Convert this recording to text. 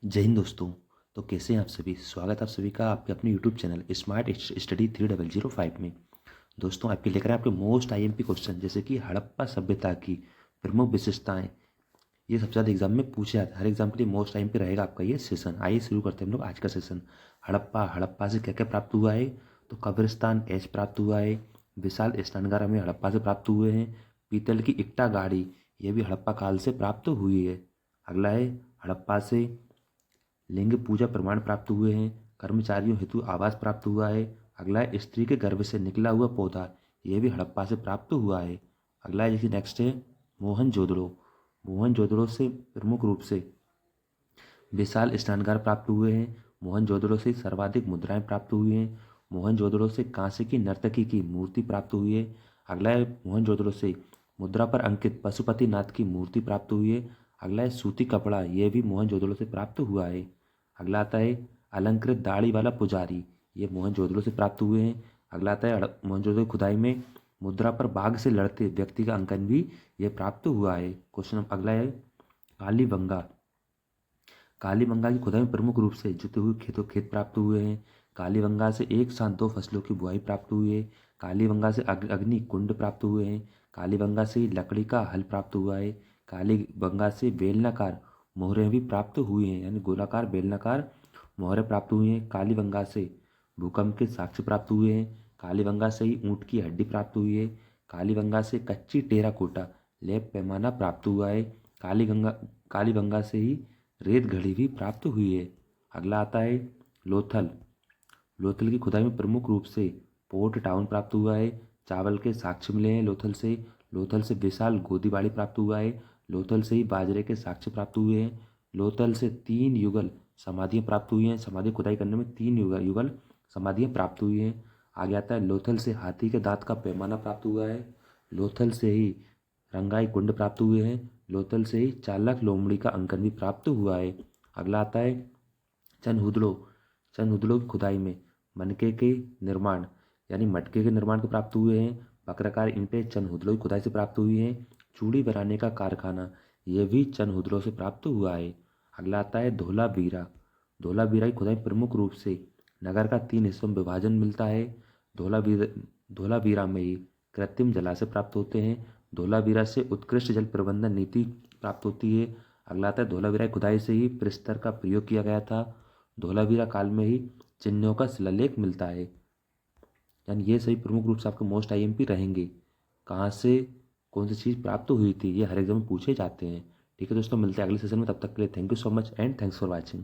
जय हिंद दोस्तों। तो कैसे हैं आप सभी। स्वागत है आप सभी का आपके अपने यूट्यूब चैनल स्मार्ट स्टडी 3005 में। दोस्तों आपके लेकर आपके मोस्ट आईएमपी क्वेश्चन जैसे कि हड़प्पा सभ्यता की प्रमुख विशेषताएं। ये सबसे ज़्यादा एग्जाम में पूछे जाते हैं। हर एग्जाम के लिए मोस्ट आईएमपी रहेगा आपका ये सेशन। आइए शुरू करते हैं हम लोग आज का सेशन। हड़प्पा से क्या क्या प्राप्त हुआ है। तो कब्रिस्तान एज प्राप्त हुआ है। विशाल स्नानगार हमें हड़प्पा से प्राप्त हुए हैं। पीतल की इट्टा गाड़ी ये भी हड़प्पा काल से प्राप्त हुई है। अगला है हड़प्पा से लिंग पूजा प्रमाण प्राप्त हुए हैं। कर्मचारियों हेतु आवास प्राप्त हुआ है। अगला है स्त्री के गर्भ से निकला हुआ पौधा यह भी हड़प्पा से प्राप्त हुआ है। अगला है जैसे नेक्स्ट है मोहनजोदड़ो से प्रमुख रूप से विशाल स्नानगार प्राप्त हुए हैं। मोहनजोदड़ो से सर्वाधिक मुद्राएं प्राप्त हुई हैं। मोहनजोदड़ो से कांसे की नर्तकी की मूर्ति प्राप्त हुई है। अगला है मोहनजोदड़ो से मुद्रा पर अंकित पशुपतिनाथ की मूर्ति प्राप्त हुई है। अगला है सूती कपड़ा यह भी मोहनजोदड़ो से प्राप्त हुआ है। अगला आता है अलंकृत दाढ़ी वाला पुजारी ये मोहनजोदड़ो से प्राप्त हुए हैं। अगला आता है मोहनजोदड़ो की खुदाई में मुद्रा पर बाघ से लड़ते व्यक्ति का अंकन भी यह प्राप्त हुआ है। क्वेश्चन अगला है कालीबंगा कालीबंगा की खुदाई में प्रमुख रूप से जुते हुए खेत प्राप्त हुए हैं। कालीबंगा से एक साथ दो फसलों की बुआई प्राप्त हुई है। कालीबंगा से अग्नि कुंड प्राप्त हुए हैं। कालीबंगा से लकड़ी का हल प्राप्त हुआ है। कालीबंगा से बेलनाकार मोहरें भी प्राप्त हुई हैं यानी गोलाकार बेलनाकार मोहरें प्राप्त हुई हैं। कालीबंगा से भूकंप के साक्ष्य प्राप्त हुए हैं। कालीबंगा से ही ऊँट की हड्डी प्राप्त हुई है। कालीबंगा से कच्ची टेराकोटा लेप पैमाना प्राप्त हुआ है। कालीबंगा से ही रेत घड़ी भी प्राप्त हुई है। अगला आता है लोथल लोथल की खुदाई में प्रमुख रूप से पोर्ट टाउन प्राप्त हुआ है। चावल के साक्ष्य मिले हैं लोथल से विशाल गोदीबाड़ी प्राप्त हुआ है। लोथल से ही बाजरे के साक्ष्य प्राप्त हुए हैं। लोथल से 3 युगल समाधियाँ प्राप्त हुई हैं। समाधि खुदाई करने में 3 युगल समाधियाँ प्राप्त हुई हैं। आगे आता है लोथल से हाथी के दांत का पैमाना प्राप्त हुआ है। लोथल से ही रंगाई कुंड प्राप्त हुए हैं। लोथल से ही चालक लोमड़ी का अंकन भी प्राप्त हुआ है। अगला आता है चनहुदड़ो की खुदाई में मनके के निर्माण यानी मटके के निर्माण के प्राप्त हुए हैं। वक्राकार ईंटें चनहुदड़ो की खुदाई से प्राप्त हुई हैं। चूड़ी बनाने का कारखाना यह भी चनहुदड़ो से प्राप्त हुआ है। अगला आता है धोलावीरा की खुदाई प्रमुख रूप से नगर का 3 हिस्सों में विभाजन मिलता है। धोलावीरा में ही कृत्रिम जलाशय प्राप्त होते हैं। धोलावीरा से उत्कृष्ट जल प्रबंधन नीति प्राप्त होती है। अगला आता है धोलावीरा की खुदाई से ही प्रस्तर का प्रयोग किया गया था। धोलावीरा काल में ही चिन्हों का शिलालेख मिलता है। यानी ये सभी प्रमुख रूप से आपके मोस्ट आईएमपी रहेंगे। कहाँ से कौन सी चीज़ प्राप्त हुई थी ये हर एग्जाम में पूछे जाते हैं। ठीक है दोस्तों, मिलते हैं अगले सेशन में। तब तक के लिए thank you so much and thanks for watching.